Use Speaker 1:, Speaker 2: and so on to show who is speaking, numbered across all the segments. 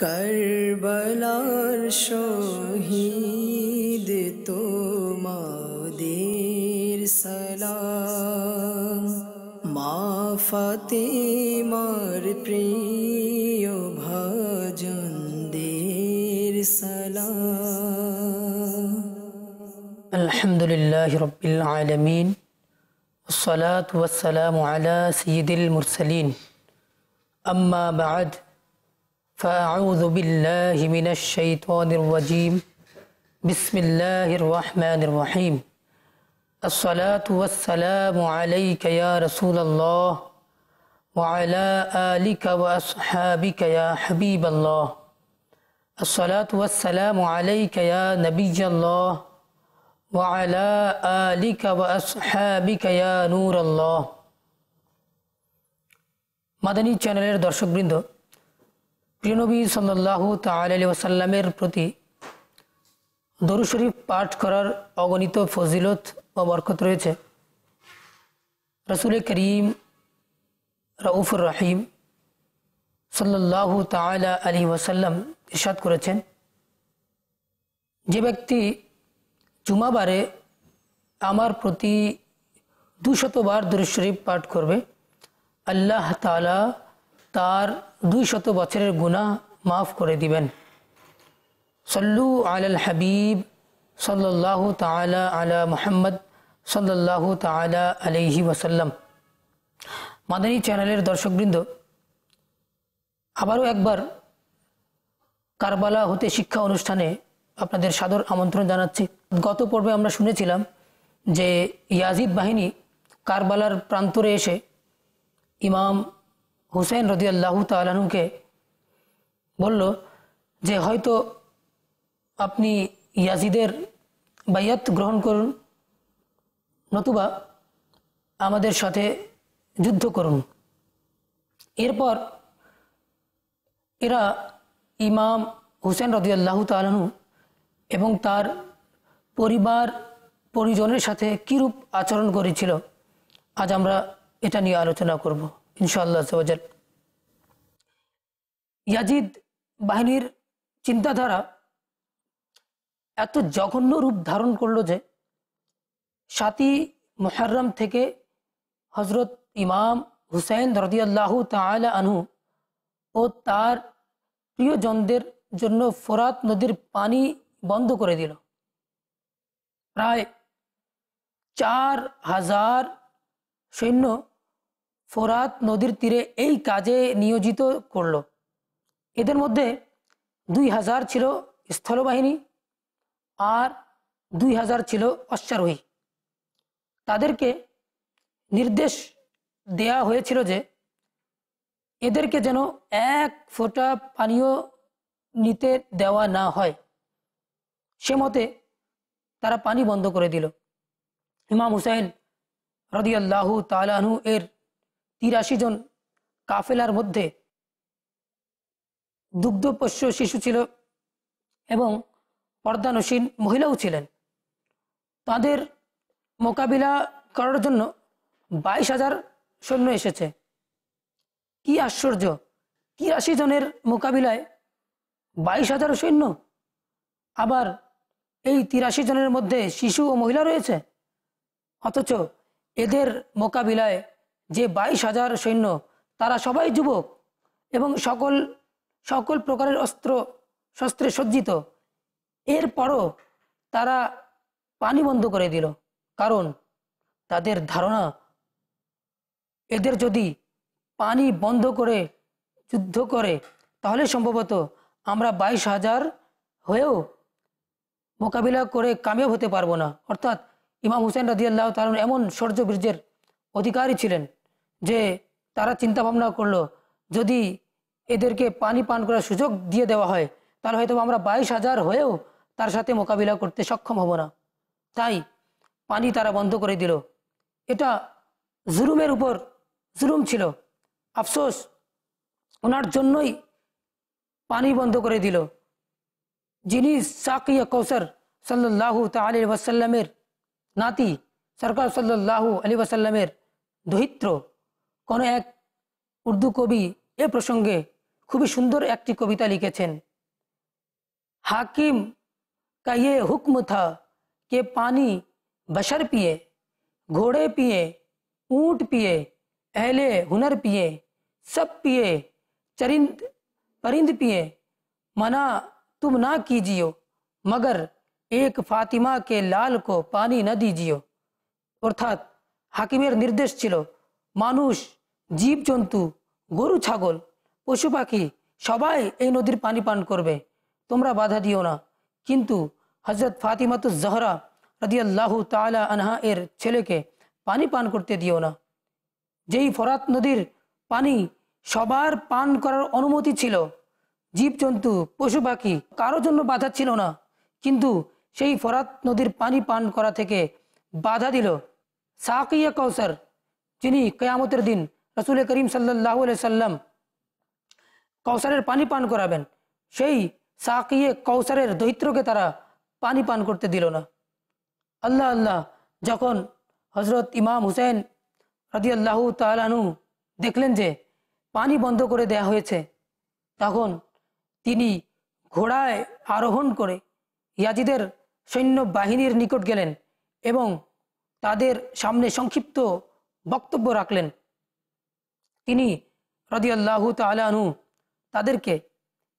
Speaker 1: কারবালার শহীদ তোমাদের সালাম, মা ফাতেমার প্রিয় ভাজনদের সালাম।
Speaker 2: আলহামদুলিল্লাহি রাব্বিল আলামিন, ওয়াসসালাতু ওয়াসসালামু আলা সাইয়্যিদিল মুরসালিন, আম্মা বা'দ, ফাআউযু বিল্লাহি মিনাশ শাইতানির রাজীম, বিসমিল্লাহির রহমানির রহিম। আসসালাতু ওয়াসসালামু আলাইকা ইয়া রাসূলাল্লাহ ওয়া আলা আলিকা ওয়া আসহাবিকা ইয়া হাবিবাল্লাহ। আসসালাতু ওয়াসসালামু আলাইকা ইয়া নাবিয়াল্লাহ ওয়া আলা আলিকা ওয়া আসহাবিকা ইয়া নূরাল্লাহ। মাদানী চ্যানেলের দর্শকবৃন্দ, প্রিয় নবী সাল্লাল্লাহু তাআলা আলাইহি ওয়াসাল্লামের প্রতি দরুদ শরীফ পাঠ করার অগণিত ফজিলত ও বরকত রয়েছে। রাসূল করিম রাউফুর রহিম সাল্লাল্লাহু তাআলা আলাইহি ওয়াসাল্লাম ইরশাদ করেছেন, যে ব্যক্তি জুমাবারে আমার প্রতি 200 বার দরুদ শরীফ পাঠ করবে, আল্লাহ তাআলা তার 200 বছরের গুনাহ মাফ করে দিবেন। সল্লু আলাল হাবিব সাল্লাল্লাহু তাআলা আলা মুহাম্মদ সাল্লাল্লাহু তাআলা আলাইহি ওয়াসাল্লাম। মাদানী চ্যানেলের দর্শকবৃন্দ, আবারও একবার কারবালা হতে শিক্ষা অনুষ্ঠানে আপনাদের সাদর আমন্ত্রণ জানাচ্ছি। গত পর্বে আমরা শুনেছিলাম যে ইয়াজিদ বাহিনী কারবালার প্রান্তরে এসে ইমাম হুসাইন রাদিয়াল্লাহু তাআলা আনহুকে বলল যে হয়তো আপনি ইয়াজিদের বাইয়াত গ্রহণ করুন, নতুবা আমাদের সাথে যুদ্ধ করুন। এরপর এরা ইমাম হুসাইন রাদিয়াল্লাহু তাআলা আনহু এবং তার পরিবার পরিজনের সাথে কীরূপ আচরণ করেছিল, আজ আমরা এটা নিয়ে আলোচনা করব ইনশাআল্লাহ আযজা ওয়া জাল। ইয়াজিদ বাহিনীর চিন্তাধারা এত জঘন্য রূপ ধারণ করলো যে 7ই মুহররম থেকে হযরত ইমাম হুসাইন রাদিয়াল্লাহু তাআলা আনহু ও তার প্রিয়জনদের জন্য ফোরাত নদীর পানি বন্ধ করে দিল। প্রায় 4000 সৈন্য ফোরাত নদীর তীরে এই কাজে নিয়োজিত করল। এদের মধ্যে 2000 ছিল স্থলবাহিনী আর 2000 ছিল অশ্বারোহী। তাদেরকে নির্দেশ দেয়া হয়েছিল যে এদেরকে যেন এক ফোঁটা পানীয় নিতে দেওয়া না হয়। সে মতে তারা পানি বন্ধ করে দিল। ইমাম হুসাইন রাদিয়াল্লাহু তাআলা আনহু এর 83 জন কাফেলার মধ্যে দুগ্ধপোষ্য শিশু ছিল এবং পর্দানসীন মহিলাও ছিলেন। তাদের মোকাবিলা করার জন্য 22,000 সৈন্য এসেছে। কি আশ্চর্য, 83 জনের মোকাবিলায় 22,000 সৈন্য, আবার এই 83 জনের মধ্যে শিশু ও মহিলা রয়েছে। অথচ এদের মোকাবিলায় যে 22,000 সৈন্য, তারা সবাই যুবক এবং সকল প্রকারের অস্ত্র শস্ত্রে সজ্জিত। এরপরও তারা পানি বন্ধ করে দিল, কারণ তাদের ধারণা এদের যদি পানি বন্ধ করে যুদ্ধ করে তাহলে সম্ভবত আমরা 22,000 হয়েও মোকাবিলা করে কামিয়াব হতে পারবো না। অর্থাৎ ইমাম হুসাইন রাদিয়াল্লাহু তাআলা এমন শৌর্য বীর্যের অধিকারী ছিলেন যে তারা চিন্তা ভাবনা করলো, যদি এদেরকে পানি পান করার সুযোগ দিয়ে দেওয়া হয় তাহলে হয়তো আমরা 22,000 হয়েও তার সাথে মোকাবিলা করতে সক্ষম হব না। তাই পানি তারা বন্ধ করে দিল। এটা জুলুমের উপর জুলুম ছিল। আফসোস, ওনার জন্যই পানি বন্ধ করে দিল। যিনি সাকিয়া কৌসার সাল্লাল্লাহু তাআলা আলাইহি ওয়াসাল্লামের নাতি, সরকার সাল্লাল্লাহু আলাইহি ওয়াসাল্লামের দহিত্র। কোন এক উর্দু কবি এ প্রসঙ্গে খুবই সুন্দর একটি কবিতা লিখেছেন। हाकिम का ये हुक्म था कि पानी बशर पिए, घोड़े पिए, ऊंट पिए, अहले हुनर पिए, सब पिए, चरिंद परिंद पिए, मना तुम ना कीजियो, मगर एक फातिमा के लाल को पानी न दीजियो। অর্থাৎ হাকিমের নির্দেশ ছিল মানুষ, জীবজন্তু, গরু ছাগল, পশু পাখি সবাই এই নদীর পানি পান করবে, তোমরা বাধা দিও না, কিন্তু হজরত ফাতিমাতুজ জহরা রাদিয়াল্লাহু তাআলা আনহা এর ছেলেকে পানি পান করতে দিও না। যেই ফরাত নদীর পানি সবার পান করার অনুমতি ছিল, জীবজন্তু পশু পাখি কারোর জন্য বাধা ছিল না, কিন্তু সেই ফরাত নদীর পানি পান করা থেকে বাধা দিল সাকিয়ে কৌসার, যিনি কিয়ামতের দিন রাসূল করিম সাল্লাল্লাহু আলাইহি সাল্লাম কৌসারের পানি পান করাবেন, সেই সাকিয়ে কৌসারের দৈত্রকে তারা পানি পান করতে দিল না। আল্লাহ আল্লাহ, যখন হজরত ইমাম হুসেন রাদিয়াল্লাহু তাআলা আনহু দেখলেন যে পানি বন্ধ করে দেয়া হয়েছে, তখন তিনি ঘোড়ায় আরোহণ করে ইয়াজিদের সৈন্য বাহিনীর নিকট গেলেন এবং তাদের সামনে সংক্ষিপ্ত বক্তব্য রাখলেন। তিনি রাদিয়াল্লাহু তাআলা আনহু তাদেরকে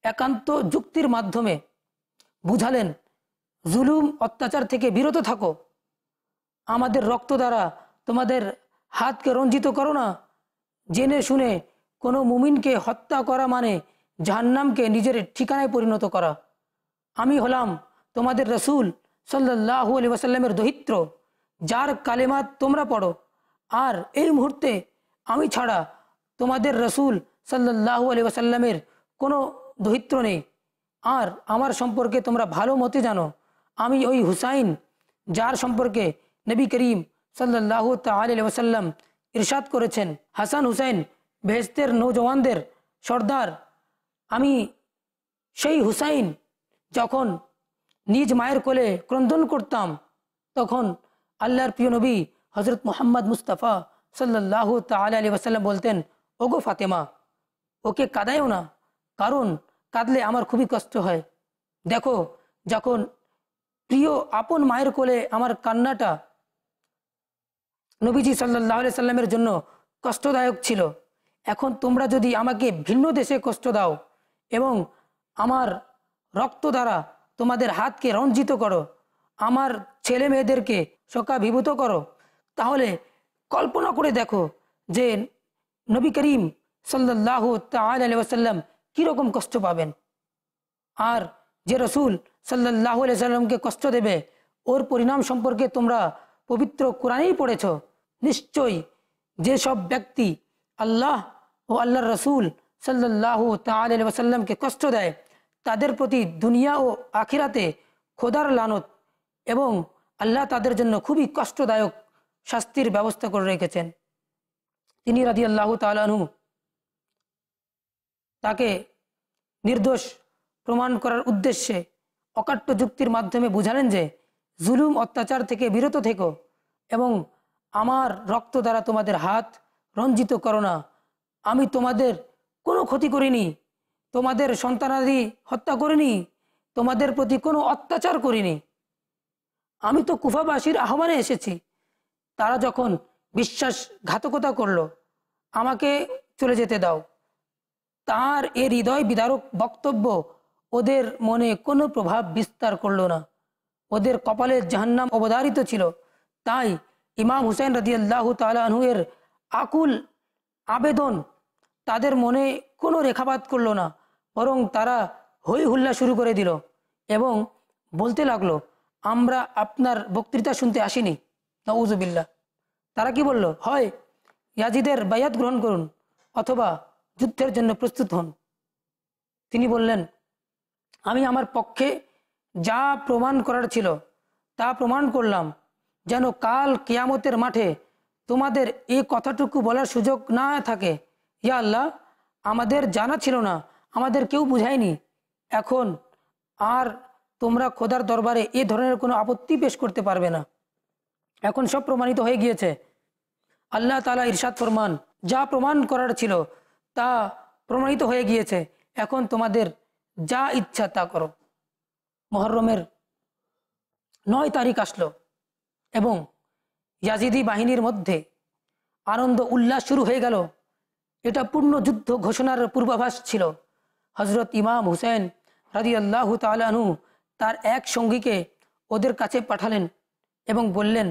Speaker 2: একান্ত যুক্তির মাধ্যমে বুঝালেন, জুলুম অত্যাচার থেকে বিরত থাকো, আমাদের রক্ত দ্বারা তোমাদের হাতকে রঞ্জিত করো না, জেনে শুনে কোনো মুমিনকে হত্যা করা মানে জাহান্নামকে নিজের ঠিকানায় পরিণত করা। আমি হলাম তোমাদের রসুল সাল্লাল্লাহু আলাইহি ওয়াসাল্লামের দহিত্র, যার কালেমাত তোমরা পড়ো, আর এই মুহূর্তে আমি ছাড়া তোমাদের রসুল সাল্লাল্লাহু আলাইহি ওয়াসাল্লামের কোনো দহিত্র নেই, আর আমার সম্পর্কে তোমরা ভালো মতে জানো, আমি ওই হুসাইন যার সম্পর্কে নবী করিম সাল্লাল্লাহু তাআলা আলাইহি ওয়াসাল্লাম ইরশাদ করেছেন, হাসান হুসাইন বেহেশতের নৌজওয়ানদের সর্দার। আমি সেই হুসাইন যখন নিজ মায়ের কোলে ক্রন্দন করতাম, তখন আল্লাহর প্রিয় নবী হজরত মুহাম্মদ মুস্তাফা সাল্লাল্লাহু তাআলা আলাইহি ওয়াসাল্লাম বলতেন, ওগো ফাতেমা, ওকে কাঁদায়ও না, কারণ কাঁদলে আমার খুবই কষ্ট হয়। দেখো, যখন প্রিয় আপন মায়ের কোলে আমার কান্নাটা নবীজি সাল্লাল্লাহু আলাইহি সাল্লামের জন্য কষ্টদায়ক ছিল, এখন তোমরা যদি আমাকে ভিন্ন দেশে কষ্ট দাও এবং আমার রক্ত দ্বারা তোমাদের হাতকে রঞ্জিত করো, আমার ছেলে মেয়েদেরকে শোকাভিভূত করো, তাহলে কল্পনা করে দেখো যে নবী করিম সাল্লাল্লাহু তাআলা আলাইহি ওয়াসাল্লাম কীরকম কষ্ট পাবেন। আর যে রসুল সাল্লাল্লাহু আলাইহি সাল্লামকে কষ্ট দেবে, ওর পরিণাম সম্পর্কে তোমরা পবিত্র কোরআনেই পড়েছ। নিশ্চয়ই যেসব ব্যক্তি আল্লাহ ও আল্লাহর রসুল সাল্লাল্লাহু তাআলা আলাইহি ওয়াসাল্লামকে কষ্ট দেয়, তাদের প্রতি দুনিয়া ও আখিরাতে খোদার লানত, এবং আল্লাহ তাদের জন্য খুবই কষ্টদায়ক শাস্তির ব্যবস্থা করে রেখেছেন। তিনি রাদিয়াল্লাহু তাআলা আনহু তাকে নির্দোষ প্রমাণ করার উদ্দেশ্যে অকাট্য যুক্তির মাধ্যমে বুঝালেন যে জুলুম অত্যাচার থেকে বিরত থেকো এবং আমার রক্ত দ্বারা তোমাদের হাত রঞ্জিত করো না। আমি তোমাদের কোনো ক্ষতি করিনি, তোমাদের সন্তানাদি হত্যা করিনি, তোমাদের প্রতি কোনো অত্যাচার করিনি। আমি তো কুফাবাসীর আহ্বানে এসেছি, তারা যখন বিশ্বাসঘাতকতা করলো, আমাকে চলে যেতে দাও। তার এ হৃদয় বিদারক বক্তব্য ওদের মনে কোনো প্রভাব বিস্তার করলো না, ওদের কপালে জাহান্নাম অবধারিত ছিল। তাই ইমাম হুসাইন রাদিয়াল্লাহু তাআলা আনহু এর আকুল আবেদন তাদের মনে কোনো রেখাপাত করলো না, বরং তারা হই হুল্লা শুরু করে দিল এবং বলতে লাগলো, আমরা আপনার বক্তৃতা শুনতে আসিনি। নাউজুবিল্লাহ। তারা কি বলল, হয় ইয়াজিদের বায়াত গ্রহণ করুন অথবা যুদ্ধের জন্য প্রস্তুত হন। তিনি বললেন, আমি আমার পক্ষে যা প্রমাণ করার ছিল তা প্রমাণ করলাম, যেন কাল কিয়ামতের মাঠে তোমাদের এই কথাটুকু বলার সুযোগ না থাকে। ইয়া আল্লাহ, আমাদের জানা ছিল না, আমাদের কেউ বুঝায়নি। এখন আর তোমরা খোদার দরবারে এ ধরনের কোনো আপত্তি পেশ করতে পারবে না। এখন সব প্রমাণিত হয়ে গিয়েছে। আল্লাহ তাআলা ইরশাদ ফরমান, যা প্রমাণ করার ছিল তা প্রমাণিত হয়ে গিয়েছে। এখন তোমাদের যা ইচ্ছা তা করো। মুহররমের 9 তারিখ আসলো এবং ইয়াজিদি বাহিনীর মধ্যে আনন্দ উল্লাস শুরু হয়ে গেল। এটা পূর্ণ যুদ্ধ ঘোষণার পূর্বাভাস ছিল। হজরত ইমাম হুসেন রাদিয়াল্লাহু তাআলা আনহু তার এক সঙ্গীকে ওদের কাছে পাঠালেন এবং বললেন,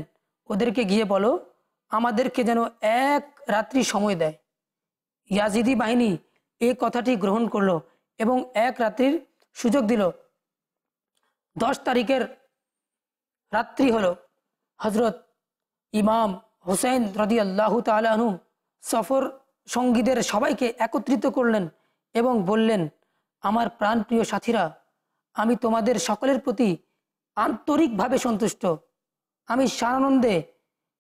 Speaker 2: ওদেরকে গিয়ে বলো আমাদেরকে যেন এক রাত্রি সময় দেয়। ইয়াজিদি বাহিনী এই কথাটি গ্রহণ করলো এবং এক রাত্রির সুযোগ দিল। 10 তারিখের রাত্রি হলো। হজরত ইমাম হুসেন রাদিয়াল্লাহু তাআলা আনহু সফর সঙ্গীদের সবাইকে একত্রিত করলেন এবং বললেন, আমার প্রাণপ্রিয় সাথীরা, আমি তোমাদের সকলের প্রতি আন্তরিকভাবে সন্তুষ্ট। আমি সানন্দে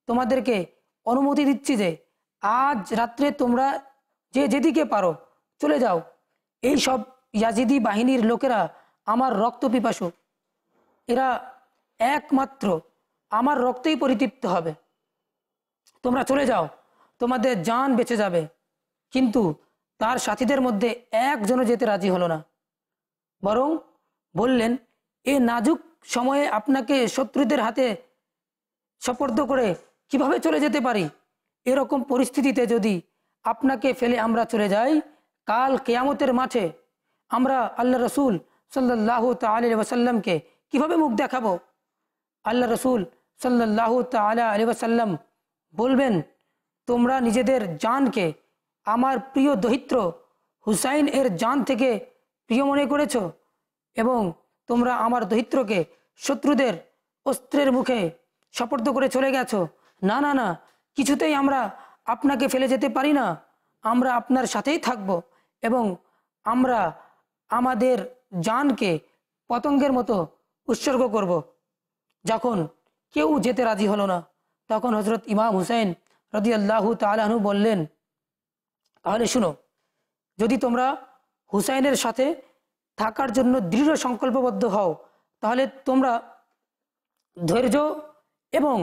Speaker 2: তোমাদেরকে অনুমতি দিচ্ছি যে আজ রাত্রে তোমরা যে যেদিকে পারো চলে যাও। এই সব ইয়াজিদি বাহিনীর লোকেরা আমার রক্ত পিপাসু, এরা একমাত্র আমার রক্তেই পরিতৃপ্ত হবে। তোমরা চলে যাও, তোমাদের জান বেঁচে যাবে। কিন্তু তার সাথীদের মধ্যে একজনও যেতে রাজি হলো না, বরং বললেন, এ নাজুক সময়ে আপনাকে শত্রুদের হাতে সোপর্দ করে কিভাবে চলে যেতে পারি? এরকম পরিস্থিতিতে যদি আপনাকে ফেলে আমরা চলে যাই, কাল কিয়ামতের মাঠে আমরা আল্লাহ রসুল সাল্লাল্লাহু তাআলা আলাইহি ওয়াসাল্লামকে কিভাবে মুখ দেখাবো? আল্লাহ রসুল সাল্লাল্লাহু তাআলা আলাইহি ওয়াসাল্লাম বলবেন, তোমরা নিজেদের জানকে আমার প্রিয় দহিত্র হুসাইন এর জান থেকে প্রিয় মনে করেছ এবং তোমরা আমার দহিত্রকে শত্রুদের অস্ত্রের মুখে সোপর্দ করে চলে গেছো। না না না, কিছুতেই আমরা আপনাকে ফেলে যেতে পারি না। আমরা আপনার সাথেই থাকব এবং আমরা আমাদের জানকে পতঙ্গের মতো উৎসর্গ করব। যখন কেউ যেতে রাজি হলো না, তখন হজরত ইমাম হুসেন রাদিয়াল্লাহু তাআলা আনহু বললেন, তাহলে শুনো, যদি তোমরা হুসাইনের সাথে থাকার জন্য দৃঢ় সংকল্পবদ্ধ হও, তাহলে তোমরা ধৈর্য এবং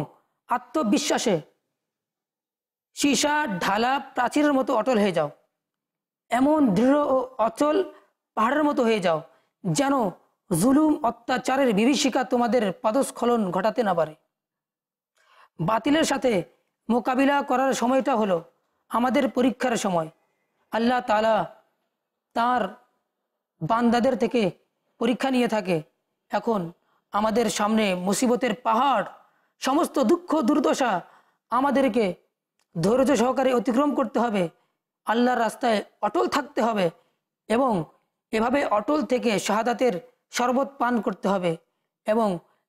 Speaker 2: আত্মবিশ্বাসে সীসা ঢালা প্রাচীরের মতো অটল হয়ে যাও। এমন দৃঢ় ও অচল পাহাড়ের মতো হয়ে যাও যেন জুলুম অত্যাচারের বিভীষিকা তোমাদের পদস্খলন ঘটাতে না পারে। বাতিলের সাথে মোকাবিলা করার সময়টা হলো আমাদের পরীক্ষার সময়। আল্লাহ তাআলা তার বান্দাদের থেকে পরীক্ষা নিয়ে থাকে। এখন আমাদের সামনে মুসিবতের পাহাড়, সমস্ত দুঃখ দুর্দশা আমাদেরকে ধৈর্য সহকারে অতিক্রম করতে হবে, আল্লাহর রাস্তায় অটল থাকতে হবে এবং এভাবে অটল থেকে শাহাদাতের শরবত পান করতে হবে এবং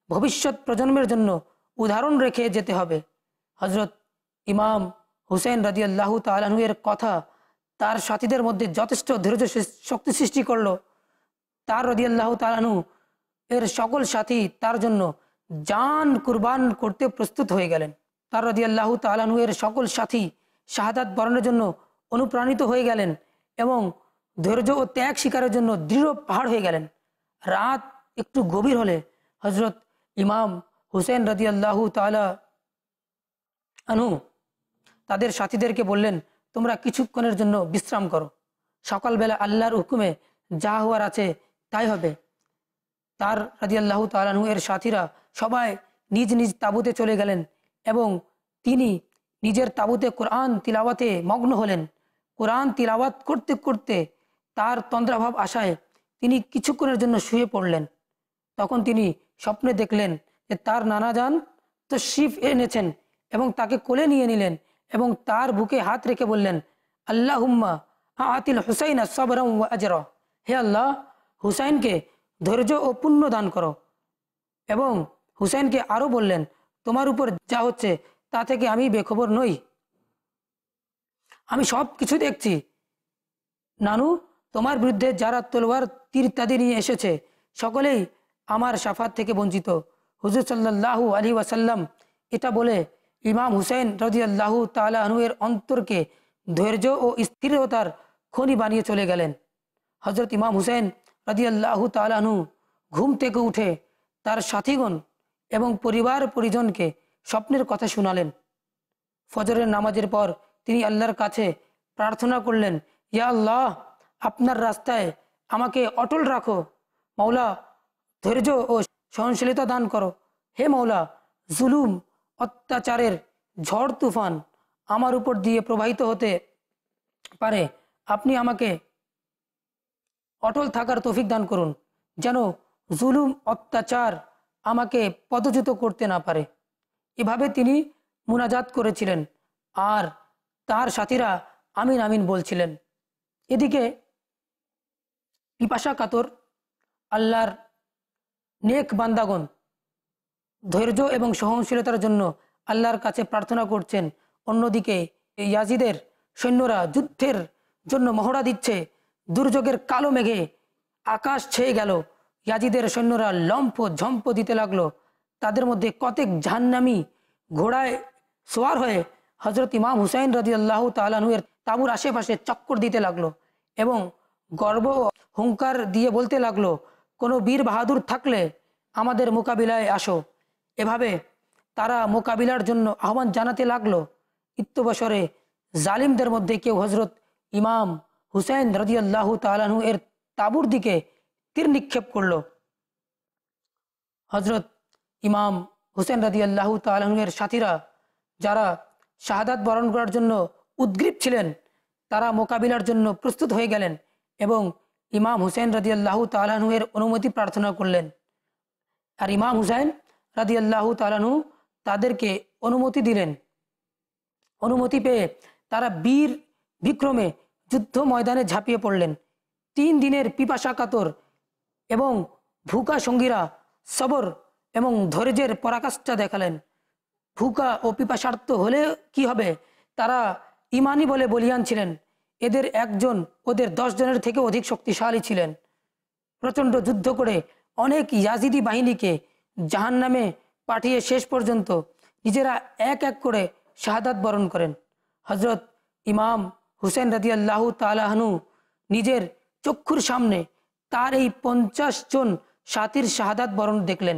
Speaker 2: ভবিষ্যৎ প্রজন্মের জন্য উদাহরণ রেখে যেতে হবে। হজরত ইমাম হুসেন রাদিয়াল্লাহু তাআলা আনহু এর কথা তার সাথীদের মধ্যে যথেষ্ট ধৈর্য শক্তি সৃষ্টি করলো। তার রাদিয়াল্লাহু তাআলা আনহু এর সকল সাথী তার জন্য জান কুরবান করতে প্রস্তুত হয়ে গেলেন। তার রাদিয়াল্লাহু তাআলা আনহু এর সকল সাথী শাহাদাত বরণের জন্য অনুপ্রাণিত হয়ে গেলেন এবং ধৈর্য ও ত্যাগ শিকারের জন্য দৃঢ় পাহাড় হয়ে গেলেন। রাত একটু গভীর হলে হজরত ইমাম হুসেন রাদিয়াল্লাহু তাআলা আনহু তাদের সাথীদেরকে বললেন, তোমরা কিছুক্ষণের জন্য বিশ্রাম করো, সকালবেলা আল্লাহর হুকুমে যা হওয়ার আছে তাই হবে। তার রাদিয়াল্লাহু তাআলা আনহু এর সাথীরা সবাই নিজ নিজ তাঁবুতে চলে গেলেন এবং তিনি নিজের তাঁবুতে কোরআন তিলাওয়াতে মগ্ন হলেন। কোরআন তিলাওয়াত করতে করতে তার তন্দ্রাভাব আসায় তিনি কিছুক্ষণের জন্য শুয়ে পড়লেন। তখন তিনি স্বপ্নে দেখলেন যে তার নানা যান তশরিফ এনেছেন এবং তাকে কোলে নিয়ে নিলেন এবং তার বুকে হাত রেখে বললেন, আল্লাহুম্মা আতিল হুসাইনা সাবরাম ওয়া আজরা, হে আল্লাহ, হুসাইনকে ধৈর্য ও পুণ্য দান করো। এবং হুসাইনকে আরো বললেন, তোমার উপর যা হচ্ছে তা থেকে আমি বেখবর নই, আমি সব কিছু দেখছি। নানু, তোমার বিরুদ্ধে যারা তলোয়ার তীর ইত্যাদি নিয়ে এসেছে সকলেই আমার শাফাত থেকে বঞ্চিত। হুজুর সাল্লাল্লাহু আলাইহি ওয়াসাল্লাম এটা বলে ইমাম হুসেন রাদিয়াল্লাহু তাআলা আনহু এর অন্তরকে ধৈর্য ও স্থিরতার খনি বানিয়ে চলে গেলেন। হজরত ইমাম হুসেন রাদিয়াল্লাহু তাআলা আনহু ঘুম থেকে উঠে তার সাথীগণ এবং পরিবার পরিজনকে স্বপ্নের কথা শোনালেন। ফজরের নামাজের পর তিনি আল্লাহর কাছে প্রার্থনা করলেন, ইয়া আল্লাহ, আপনার রাস্তায় আমাকে অটল রাখো। মৌলা, ধৈর্য ও সহনশীলতা দান করো। হে মৌলা, জুলুম অত্যাচারের ঝড় তুফান আমার উপর দিয়ে প্রবাহিত হতে পারে, আপনি আমাকে অটল থাকার তৌফিক দান করুন, যেন জুলুম অত্যাচার আমাকে পদচ্যুত করতে না পারে। এভাবে তিনি মুনাজাত করেছিলেন আর তার সাথীরা আমিন আমিন বলছিলেন। এদিকে পিপাসা কাতর আল্লাহর নেক বান্দাগণ ধৈর্য এবং সহনশীলতার জন্য আল্লাহর কাছে প্রার্থনা করছেন। অন্যদিকে ইয়াজিদের সৈন্যরা যুদ্ধের জন্য মহড়া দিচ্ছে। দুর্যোগের কালো মেঘে আকাশ ছেয়ে গেল। ইয়াজিদের সৈন্যরা লম্ফ ঝম্প দিতে লাগলো। তাদের মধ্যে কতেক জাহান্নামী ঘোড়ায় সোয়ার হয়ে হজরত ইমাম হুসাইন রাদিয়াল্লাহু তাআলা আনহু এর তাঁবুর আশেপাশে চক্কর দিতে লাগলো এবং গর্ব ও হুঙ্কার দিয়ে বলতে লাগলো, কোনো বীর বাহাদুর থাকলে আমাদের মোকাবিলায় আসো। এভাবে তারা মোকাবিলার জন্য আহ্বান জানাতে লাগলো। ইত্যবসরে জালিমদের মধ্যে কেউ হজরত ইমাম হুসাইন রাদিয়াল্লাহু তাআলা আনহু এর তাঁবুর দিকে তীর নিক্ষেপ করলো। হজরত ইমাম হুসেন রাদিয়াল্লাহু তাআলা আনহু এর সাথীরা, যারা শাহাদাত বরণ করার জন্য উদ্গ্রীব ছিলেন, তারা মোকাবিলার জন্য প্রস্তুত হয়ে গেলেন এবং ইমাম হুসেন রাদিয়াল্লাহু তাআলা আনহু এর অনুমতি প্রার্থনা করলেন। আর ইমাম হুসাইন রাদিয়াল্লাহু তাআলা আনহু তাদেরকে অনুমতি দিলেন। অনুমতি পেয়ে তারা বীর বিক্রমে যুদ্ধ ময়দানে ঝাঁপিয়ে পড়লেন। 3 দিনের পিপাসা কাতর এবং ভুকা সঙ্গীরা সবর এবং ধৈর্যের পরাকাষ্ঠা দেখালেন। ভুকা ও পিপাসার্থ হলে কি হবে, তারা ইমানি বলে বলিয়ান ছিলেন। এদের একজন ওদের 10 জনের থেকে অধিক শক্তিশালী ছিলেন। প্রচণ্ড যুদ্ধ করে অনেক ইয়াজিদি বাহিনীকে জাহান্নামে পাঠিয়ে শেষ পর্যন্ত নিজেরা এক এক করে শাহাদাত বরণ করেন। হজরত ইমাম হুসেন রাদিয়াল্লাহু তাআলা আনহু নিজের চক্ষুর সামনে তার এই 50 জন সাথীর শাহাদাত বরণ দেখলেন।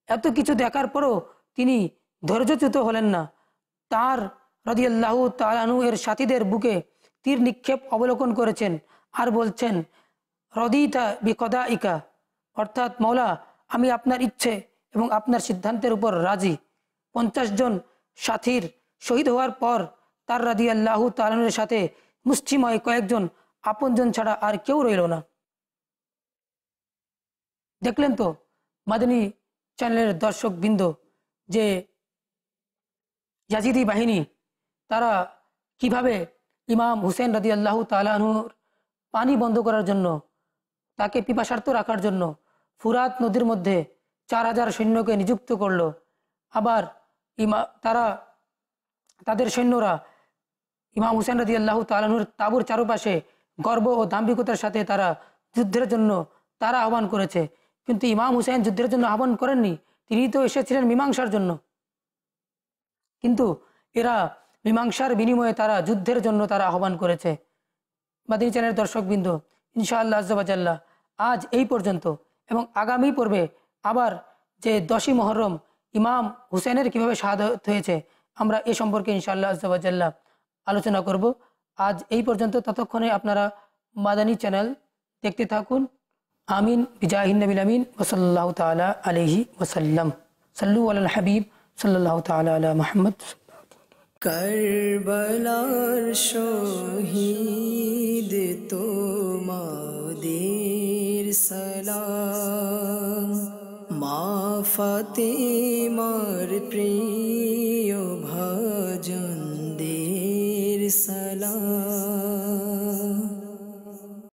Speaker 2: এত কিছু দেখার পরও তিনি ধৈর্যচ্যুত হলেন না। তার রাদিয়াল্লাহু তাআলা আনহু এর সাথীদের বুকে তীর নিক্ষেপ অবলোকন করেছেন আর বলছেন, রদিতা বিকদাইকা, অর্থাৎ মৌলা, আমি আপনার ইচ্ছে এবং আপনার সিদ্ধান্তের উপর রাজি। 50 জন সাথীর শহীদ হওয়ার পর তার রাদিয়াল্লাহু তাআলা আনহুর সাথে মুষ্টিময় কয়েকজন আপনজন ছাড়া আর কেউ রইল না। দেখলেন তো মাদানী চ্যানেলের দর্শক বৃন্দ, যে ইয়াজিদি বাহিনী তারা কিভাবে ইমাম হুসেন রাদিয়াল্লাহু তাআলা আনহুর পানি বন্ধ করার জন্য, তাকে পিপাসার্ত রাখার জন্য ফুরাত নদীর মধ্যে 4000 সৈন্যকে নিযুক্ত করলো। আবার তাদের সৈন্যরা ইমাম হুসেন রাদিয়াল্লাহু তাআলা আনহুর তাঁবুর চারপাশে গর্ব ও দাম্ভিকতার সাথে তারা যুদ্ধের জন্য তারা আহ্বান করেছে। কিন্তু ইমাম হুসেন যুদ্ধের জন্য আহ্বান করেননি, তিনি তো এসেছিলেন মীমাংসার জন্য। কিন্তু এরা মীমাংসার বিনিময়ে তারা যুদ্ধের জন্য তারা আহ্বান করেছে। মাদানী চ্যানেলের দর্শকবৃন্দ, ইনশাআল্লাহ আজ্জা ওয়া জাল্লা আজ এই পর্যন্ত, এবং আগামী পর্বে আবার যে 10ই মুহররম ইমাম হুসেনের কিভাবে শাহাদাত হয়েছে আমরা এ সম্পর্কে ইনশাআল্লাহ আজ্জা ওয়া জাল্লা আলোচনা করব। আজ এই পর্যন্ত। ততক্ষণে আপনারা মাদানী চ্যানেল দেখতে থাকুন। আমিন বিজাহিন নবিল আমিন ওসল্লাহ তাআলা আলাইহি ওয়াসাল্লাম। সাল্লু আলাল হাবিব সাল্লাল্লাহু তাআলা আলা মুহাম্মদ।
Speaker 1: কারবালার শহীদ তোমাদের সালাম, মা ফাতেমার প্রিয় ভাজনদের সালাম।